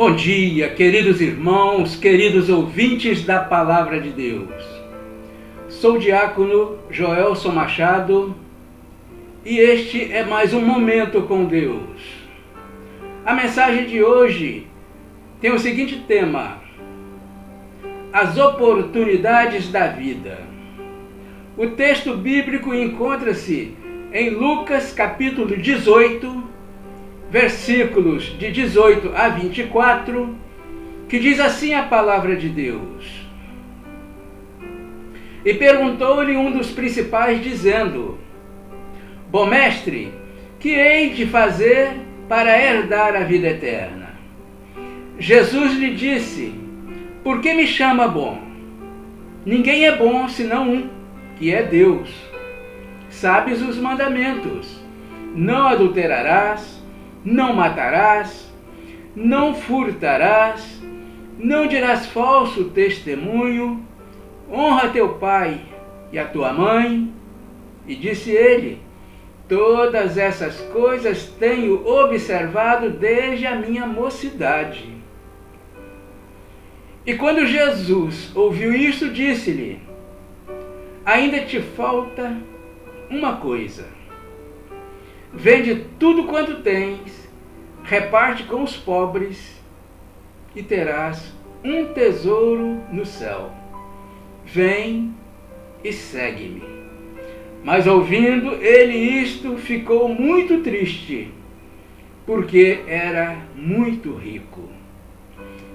Bom dia, queridos irmãos, queridos ouvintes da Palavra de Deus. Sou o diácono Joelson Machado e este é mais um Momento com Deus. A mensagem de hoje tem o seguinte tema: as oportunidades da vida. O texto bíblico encontra-se em Lucas capítulo 18, versículos de 18 a 24, que diz assim a palavra de Deus. E perguntou-lhe um dos principais, dizendo: Bom mestre, que hei de fazer para herdar a vida eterna? Jesus lhe disse: Por que me chama bom? Ninguém é bom senão um, que é Deus. Sabes os mandamentos: não adulterarás, não matarás, não furtarás, não dirás falso testemunho, honra teu pai e a tua mãe. E disse ele: todas essas coisas tenho observado desde a minha mocidade. E quando Jesus ouviu isso, disse-lhe: ainda te falta uma coisa. Vende tudo quanto tens, reparte com os pobres e terás um tesouro no céu. Vem e segue-me. Mas ouvindo ele isto, ficou muito triste, porque era muito rico.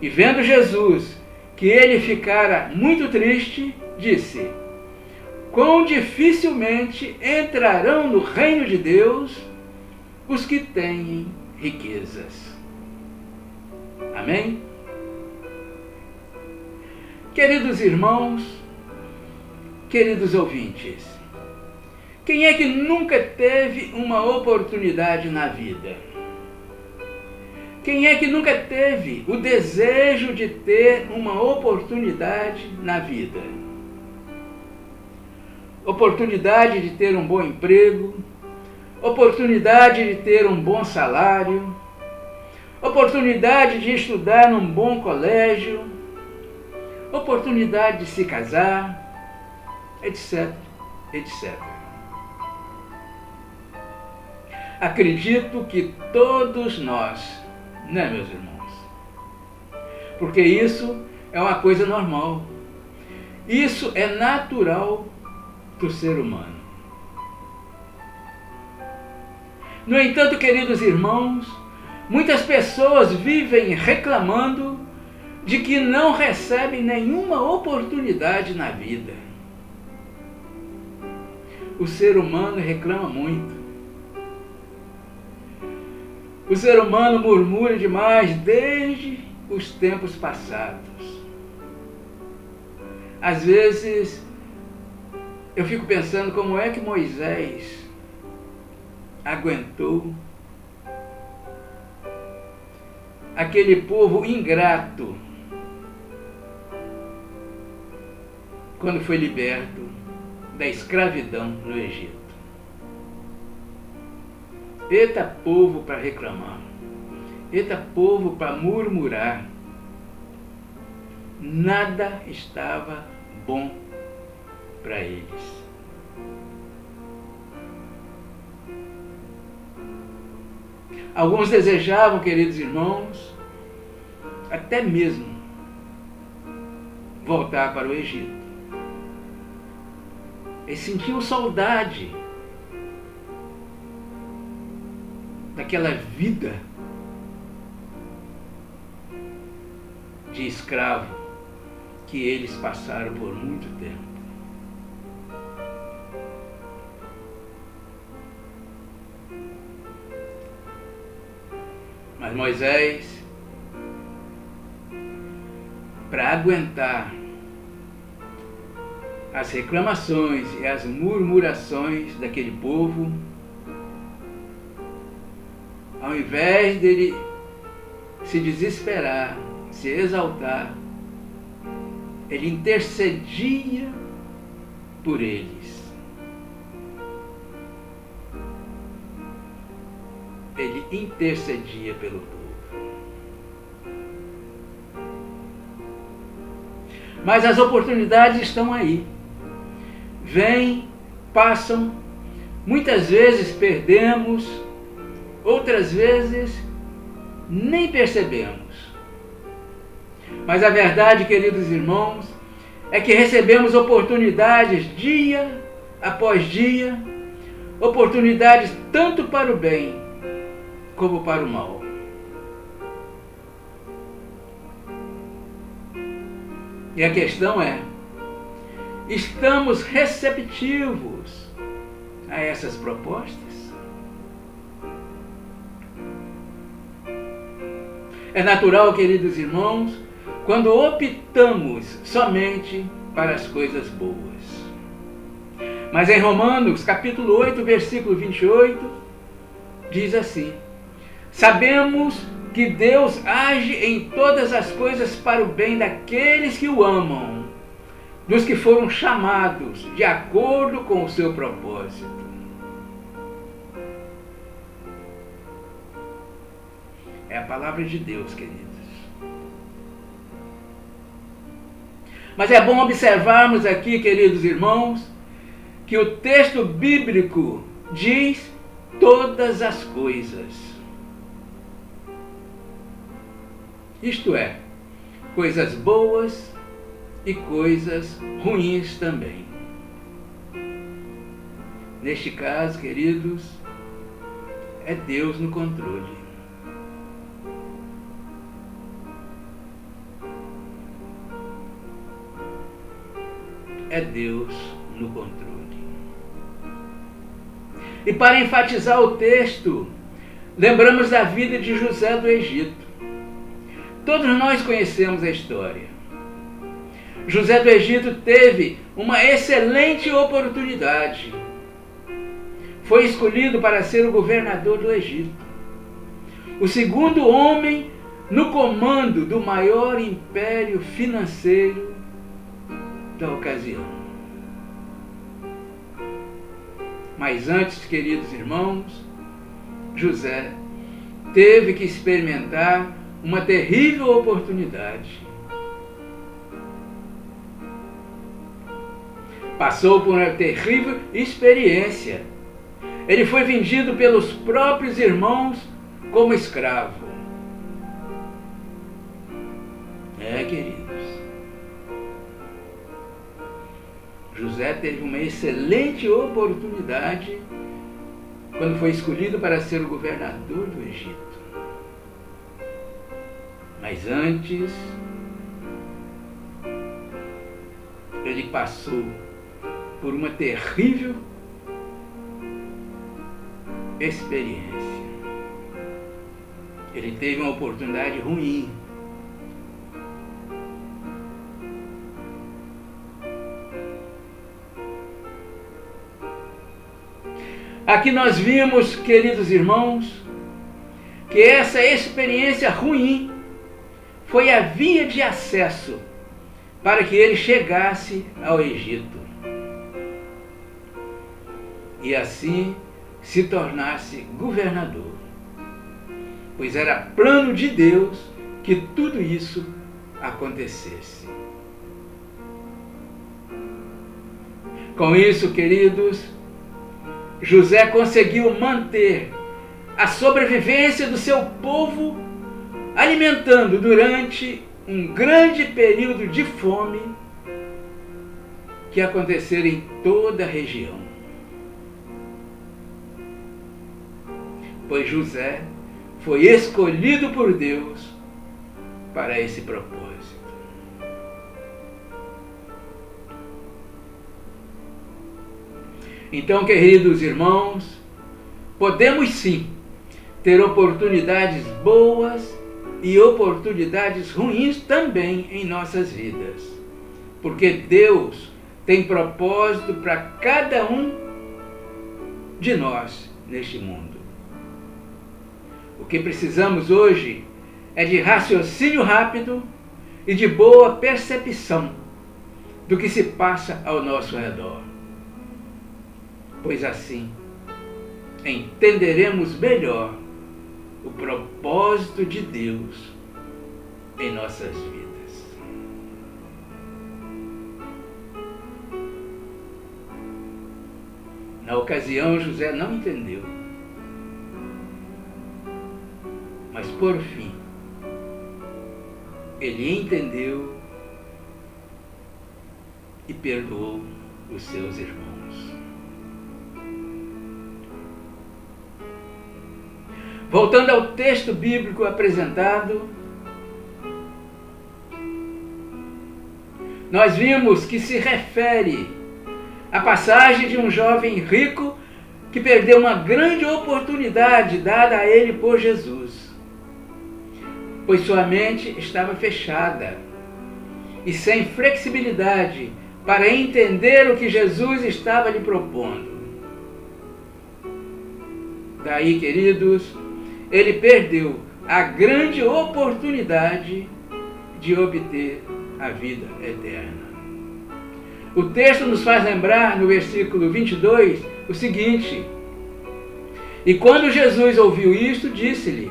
E vendo Jesus que ele ficara muito triste, disse: quão dificilmente entrarão no reino de Deus os que têm riquezas. Amém? Queridos irmãos, queridos ouvintes, quem é que nunca teve uma oportunidade na vida? Quem é que nunca teve o desejo de ter uma oportunidade na vida? Oportunidade de ter um bom emprego, oportunidade de ter um bom salário, oportunidade de estudar num bom colégio, oportunidade de se casar, etc, etc. Acredito que todos nós, né, meus irmãos? Porque isso é uma coisa normal. Isso é natural do ser humano. No entanto, queridos irmãos, muitas pessoas vivem reclamando de que não recebem nenhuma oportunidade na vida. O ser humano reclama muito. O ser humano murmura demais desde os tempos passados. Às vezes, eu fico pensando como é que Moisés aguentou aquele povo ingrato quando foi liberto da escravidão no Egito. Eita povo para reclamar, eita povo para murmurar. Nada estava bom para eles. Alguns desejavam, queridos irmãos, até mesmo voltar para o Egito. Eles sentiam saudade daquela vida de escravo que eles passaram por muito tempo. Mas Moisés, para aguentar as reclamações e as murmurações daquele povo, ao invés dele se desesperar, se exaltar, ele intercedia por eles. Ele intercedia pelo povo. Mas as oportunidades estão aí. Vêm, passam, muitas vezes perdemos, outras vezes nem percebemos. Mas a verdade, queridos irmãos, é que recebemos oportunidades dia após dia, oportunidades tanto para o bem como para o mal. E a questão é, estamos receptivos a essas propostas? É natural, queridos irmãos, quando optamos somente para as coisas boas. Mas em Romanos, capítulo 8, versículo 28, diz assim: sabemos que Deus age em todas as coisas para o bem daqueles que o amam, dos que foram chamados de acordo com o seu propósito. É a palavra de Deus, queridos. Mas é bom observarmos aqui, queridos irmãos, que o texto bíblico diz todas as coisas. Isto é, coisas boas e coisas ruins também. Neste caso, queridos, é Deus no controle. É Deus no controle. E para enfatizar o texto, lembramos da vida de José do Egito. Todos nós conhecemos a história. José do Egito teve uma excelente oportunidade. Foi escolhido para ser o governador do Egito. O segundo homem no comando do maior império financeiro da ocasião. Mas antes, queridos irmãos, José teve que experimentar uma terrível oportunidade. Passou por uma terrível experiência. Ele foi vendido pelos próprios irmãos como escravo. Queridos, José teve uma excelente oportunidade quando foi escolhido para ser o governador do Egito. Mas antes, ele passou por uma terrível experiência. Ele teve uma oportunidade ruim. Aqui nós vimos, queridos irmãos, que essa experiência ruim foi a via de acesso para que ele chegasse ao Egito e assim se tornasse governador, pois era plano de Deus que tudo isso acontecesse. Com isso, queridos, José conseguiu manter a sobrevivência do seu povo, alimentando durante um grande período de fome que aconteceu em toda a região. Pois José foi escolhido por Deus para esse propósito. Então, queridos irmãos, podemos sim ter oportunidades boas e oportunidades ruins também em nossas vidas, porque Deus tem propósito para cada um de nós neste mundo. O que precisamos hoje é de raciocínio rápido e de boa percepção do que se passa ao nosso redor, pois assim entenderemos melhor o propósito de Deus em nossas vidas. Na ocasião, José não entendeu. Mas, por fim, ele entendeu e perdoou os seus irmãos. Voltando ao texto bíblico apresentado, nós vimos que se refere à passagem de um jovem rico que perdeu uma grande oportunidade dada a ele por Jesus, pois sua mente estava fechada e sem flexibilidade para entender o que Jesus estava lhe propondo. Daí, queridos, ele perdeu a grande oportunidade de obter a vida eterna. O texto nos faz lembrar, no versículo 22, o seguinte: e quando Jesus ouviu isto, disse-lhe: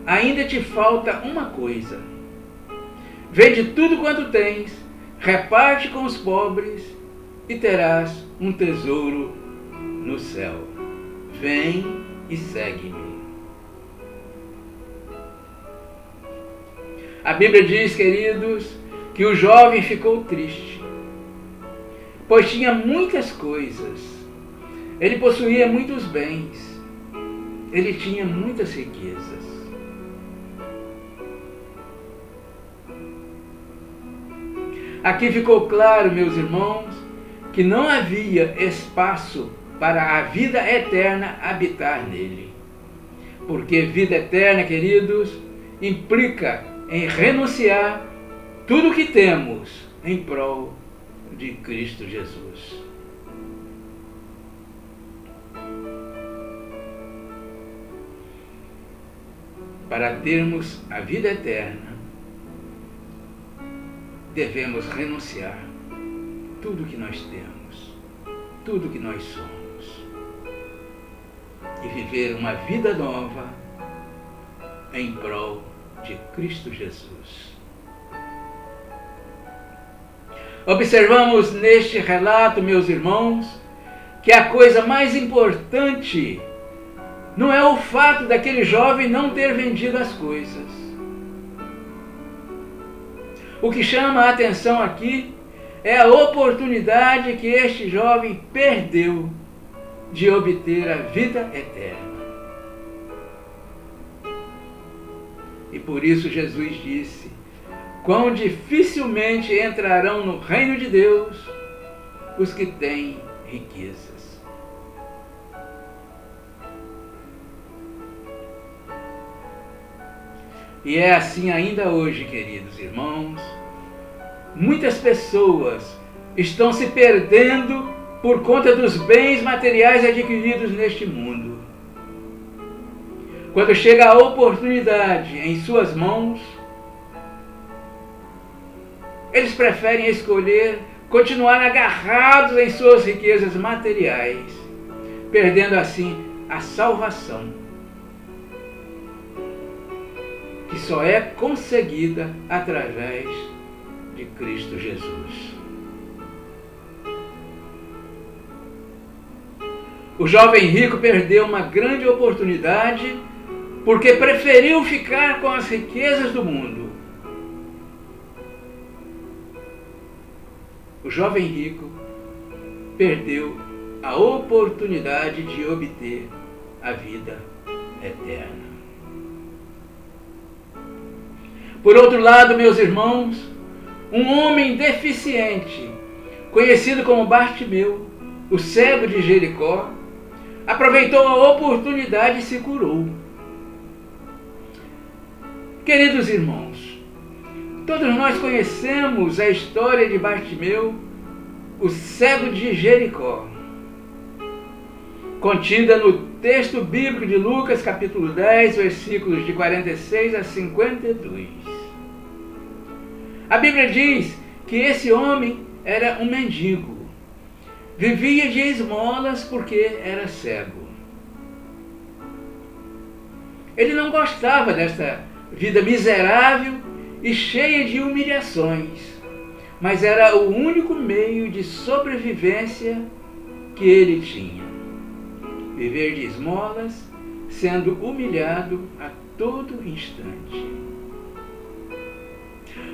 ainda te falta uma coisa. Vende tudo quanto tens, reparte com os pobres e terás um tesouro no céu. Vem e segue-me. A Bíblia diz, queridos, que o jovem ficou triste, pois tinha muitas coisas. Ele possuía muitos bens. Ele tinha muitas riquezas. Aqui ficou claro, meus irmãos, que não havia espaço para a vida eterna habitar nele. Porque vida eterna, queridos, implica em renunciar tudo o que temos em prol de Cristo Jesus. Para termos a vida eterna, devemos renunciar tudo que nós temos, tudo que nós somos, e viver uma vida nova em prol de Cristo Jesus. Observamos neste relato, meus irmãos, que a coisa mais importante não é o fato daquele jovem não ter vendido as coisas. O que chama a atenção aqui é a oportunidade que este jovem perdeu de obter a vida eterna. E por isso Jesus disse: quão dificilmente entrarão no reino de Deus os que têm riquezas. E é assim ainda hoje, queridos irmãos. Muitas pessoas estão se perdendo por conta dos bens materiais adquiridos neste mundo. Quando chega a oportunidade em suas mãos, eles preferem escolher continuar agarrados em suas riquezas materiais, perdendo assim a salvação, que só é conseguida através de Cristo Jesus. O jovem rico perdeu uma grande oportunidade porque preferiu ficar com as riquezas do mundo. O jovem rico perdeu a oportunidade de obter a vida eterna. Por outro lado, meus irmãos, um homem deficiente, conhecido como Bartimeu, o cego de Jericó, aproveitou a oportunidade e se curou. Queridos irmãos, todos nós conhecemos a história de Bartimeu, o cego de Jericó, contida no texto bíblico de Lucas, capítulo 10, versículos de 46 a 52. A Bíblia diz que esse homem era um mendigo, vivia de esmolas porque era cego. Ele não gostava desta vida miserável e cheia de humilhações, mas era o único meio de sobrevivência que ele tinha: viver de esmolas, sendo humilhado a todo instante.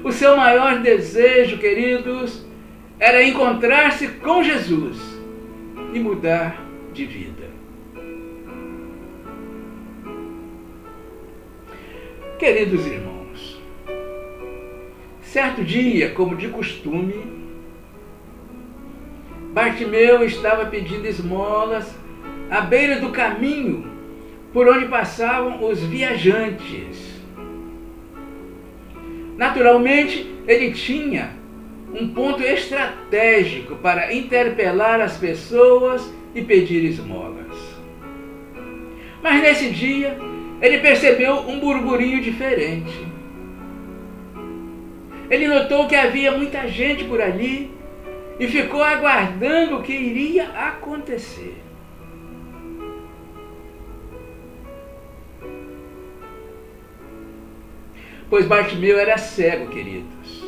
O seu maior desejo, queridos, era encontrar-se com Jesus e mudar de vida. Queridos irmãos, certo dia, como de costume, Bartimeu estava pedindo esmolas à beira do caminho por onde passavam os viajantes. Naturalmente, ele tinha um ponto estratégico para interpelar as pessoas e pedir esmolas. Mas nesse dia, ele percebeu um burburinho diferente. Ele notou que havia muita gente por ali e ficou aguardando o que iria acontecer. Pois Bartimeu era cego, queridos,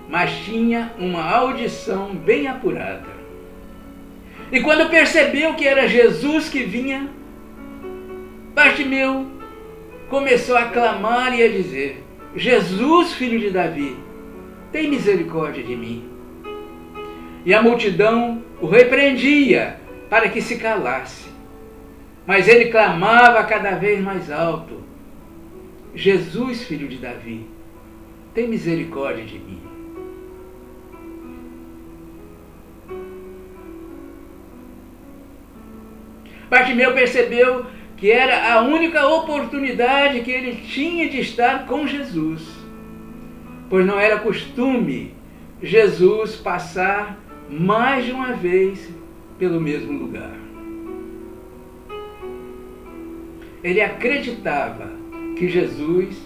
mas tinha uma audição bem apurada. E quando percebeu que era Jesus que vinha, Bartimeu começou a clamar e a dizer: Jesus, filho de Davi, tem misericórdia de mim. E a multidão o repreendia para que se calasse. Mas ele clamava cada vez mais alto: Jesus, filho de Davi, tem misericórdia de mim. Bartimeu percebeu que era a única oportunidade que ele tinha de estar com Jesus, pois não era costume Jesus passar mais de uma vez pelo mesmo lugar. Ele acreditava que Jesus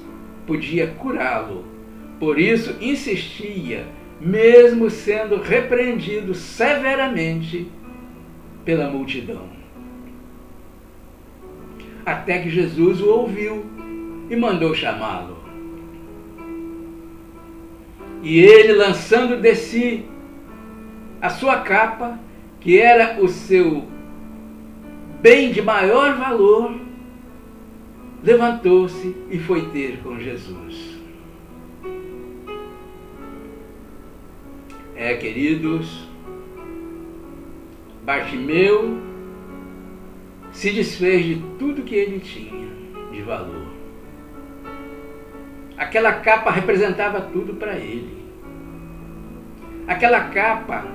podia curá-lo, por isso insistia, mesmo sendo repreendido severamente pela multidão. Até que Jesus o ouviu e mandou chamá-lo. E ele, lançando de si a sua capa, que era o seu bem de maior valor, levantou-se e foi ter com Jesus. Queridos, Bartimeu se desfez de tudo que ele tinha de valor. Aquela capa representava tudo para ele. Aquela capa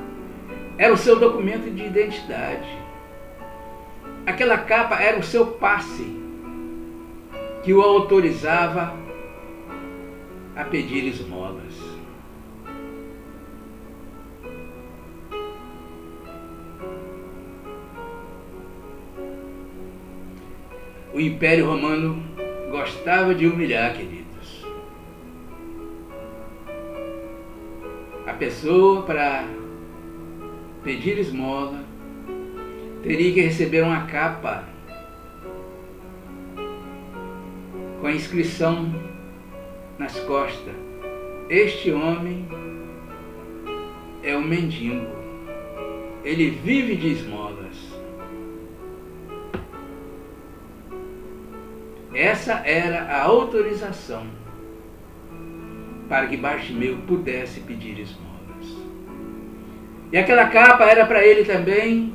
era o seu documento de identidade. Aquela capa era o seu passe que o autorizava a pedir esmolas. O Império Romano gostava de humilhar, queridos. A pessoa, para pedir esmola, teria que receber uma capa com a inscrição nas costas: este homem é um mendigo, ele vive de esmolas. Essa era a autorização para que Bartimeu pudesse pedir esmolas. E aquela capa era para ele também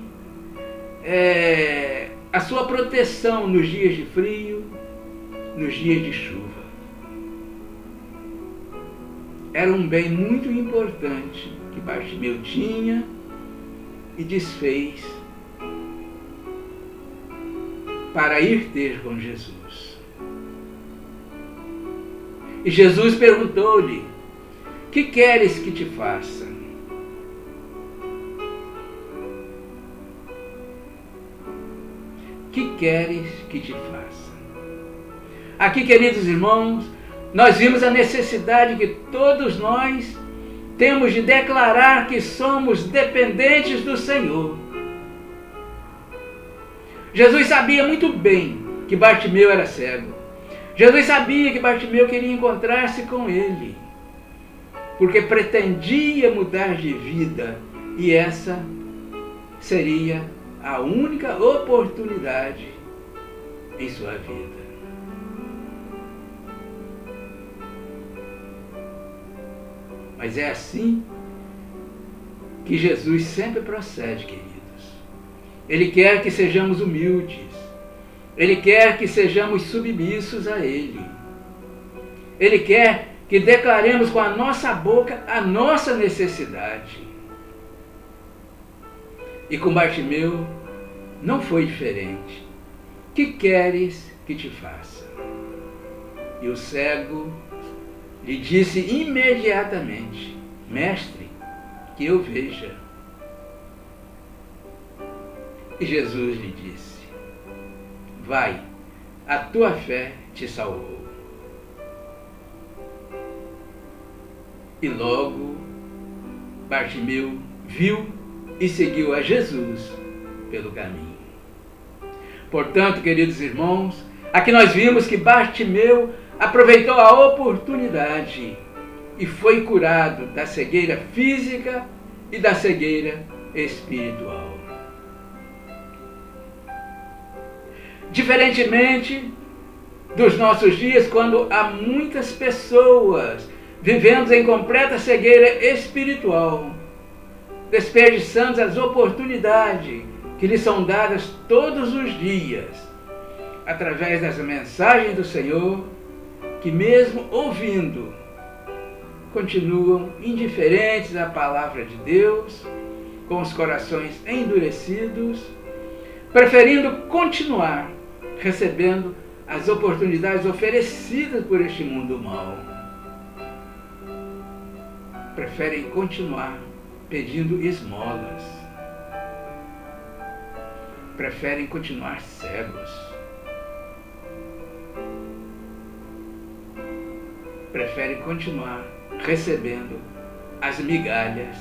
a sua proteção nos dias de frio, nos dias de chuva. Era um bem muito importante que Bartimeu tinha e desfez para ir ter com Jesus. E Jesus perguntou-lhe: que queres que te faça? Que queres que te faça? Aqui, queridos irmãos, nós vimos a necessidade que todos nós temos de declarar que somos dependentes do Senhor. Jesus sabia muito bem que Bartimeu era cego. Jesus sabia que Bartimeu queria encontrar-se com ele, porque pretendia mudar de vida, e essa seria a única oportunidade em sua vida. Mas é assim que Jesus sempre procede, queridos. Ele quer que sejamos humildes. Ele quer que sejamos submissos a Ele. Ele quer que declaremos com a nossa boca a nossa necessidade. E com Bartimeu não foi diferente. Que queres que te faça? E o cego lhe disse imediatamente: Mestre, que eu veja. E Jesus lhe disse: Vai, a tua fé te salvou. E logo Bartimeu viu e seguiu a Jesus pelo caminho. Portanto, queridos irmãos, aqui nós vimos que Bartimeu aproveitou a oportunidade e foi curado da cegueira física e da cegueira espiritual. Diferentemente dos nossos dias, quando há muitas pessoas vivendo em completa cegueira espiritual, desperdiçando as oportunidades que lhes são dadas todos os dias, através das mensagens do Senhor, que mesmo ouvindo, continuam indiferentes à palavra de Deus, com os corações endurecidos, preferindo continuar recebendo as oportunidades oferecidas por este mundo mau. Preferem continuar pedindo esmolas. Preferem continuar cegos. Preferem continuar recebendo as migalhas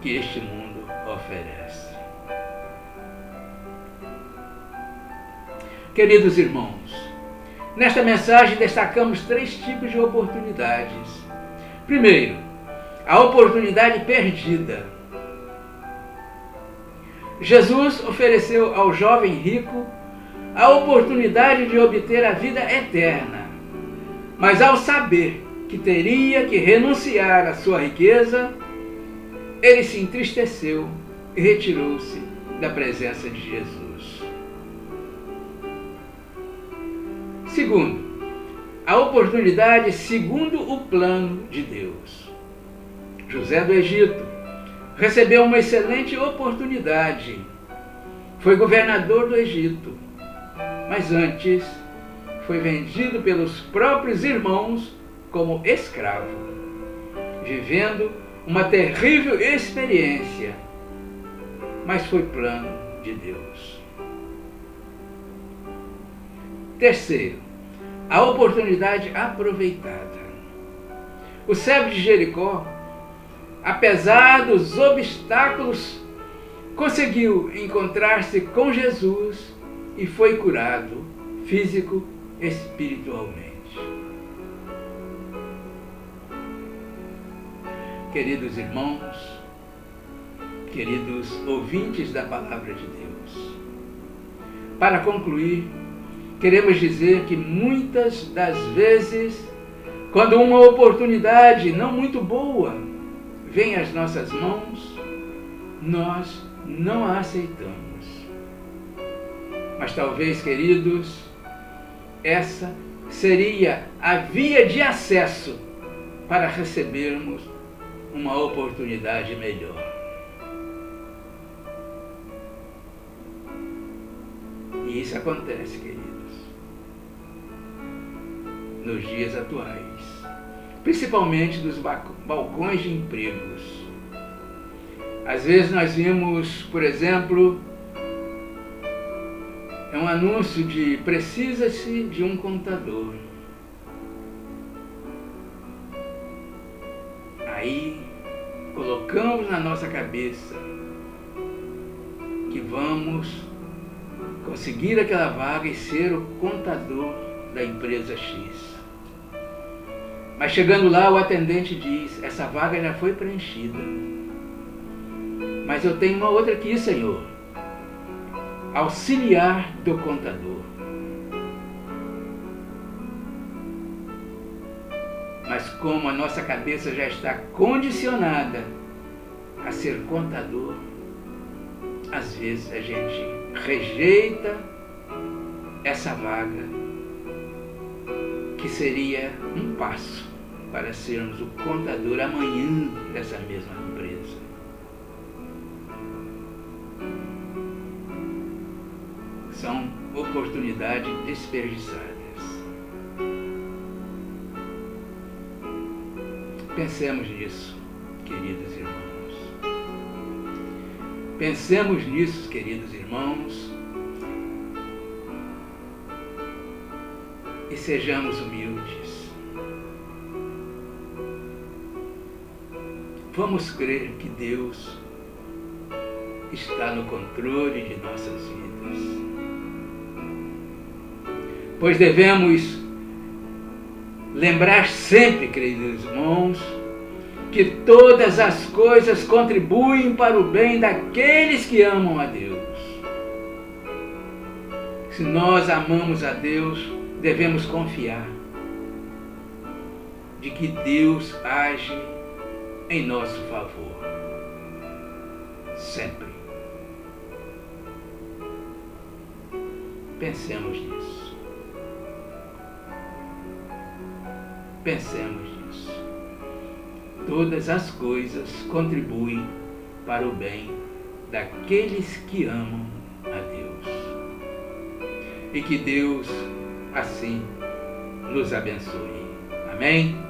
que este mundo oferece. Queridos irmãos, nesta mensagem destacamos 3 tipos de oportunidades. Primeiro, a oportunidade perdida. Jesus ofereceu ao jovem rico a oportunidade de obter a vida eterna, mas ao saber que teria que renunciar à sua riqueza, ele se entristeceu e retirou-se da presença de Jesus. Segundo, a oportunidade segundo o plano de Deus. José do Egito recebeu uma excelente oportunidade. Foi governador do Egito, mas antes foi vendido pelos próprios irmãos como escravo, vivendo uma terrível experiência, mas foi plano de Deus. Terceiro, a oportunidade aproveitada. O cego de Jericó, apesar dos obstáculos, conseguiu encontrar-se com Jesus e foi curado físico e espiritualmente. Queridos irmãos, queridos ouvintes da Palavra de Deus, para concluir, queremos dizer que muitas das vezes, quando uma oportunidade não muito boa vem às nossas mãos, nós não a aceitamos. Mas talvez, queridos, essa seria a via de acesso para recebermos uma oportunidade melhor. E isso acontece, queridos, nos dias atuais, principalmente dos balcões de empregos. Às vezes nós vimos, por exemplo, um anúncio de precisa-se de um contador. Aí colocamos na nossa cabeça que vamos conseguir aquela vaga e ser o contador da empresa X. Mas chegando lá, o atendente diz: essa vaga já foi preenchida. Mas eu tenho uma outra aqui, Senhor. Auxiliar do contador. Mas como a nossa cabeça já está condicionada a ser contador, às vezes a gente rejeita essa vaga que seria um passo para sermos o contador amanhã dessa mesma empresa. São oportunidades desperdiçadas. Pensemos nisso, queridos irmãos. Pensemos nisso, queridos irmãos, e sejamos humildes. Vamos crer que Deus está no controle de nossas vidas. Pois devemos lembrar sempre, queridos irmãos, que todas as coisas contribuem para o bem daqueles que amam a Deus. Se nós amamos a Deus, devemos confiar de que Deus age em nosso favor. Sempre. Pensemos nisso. Pensemos nisso. Todas as coisas contribuem para o bem daqueles que amam a Deus. E que Deus assim nos abençoe. Amém?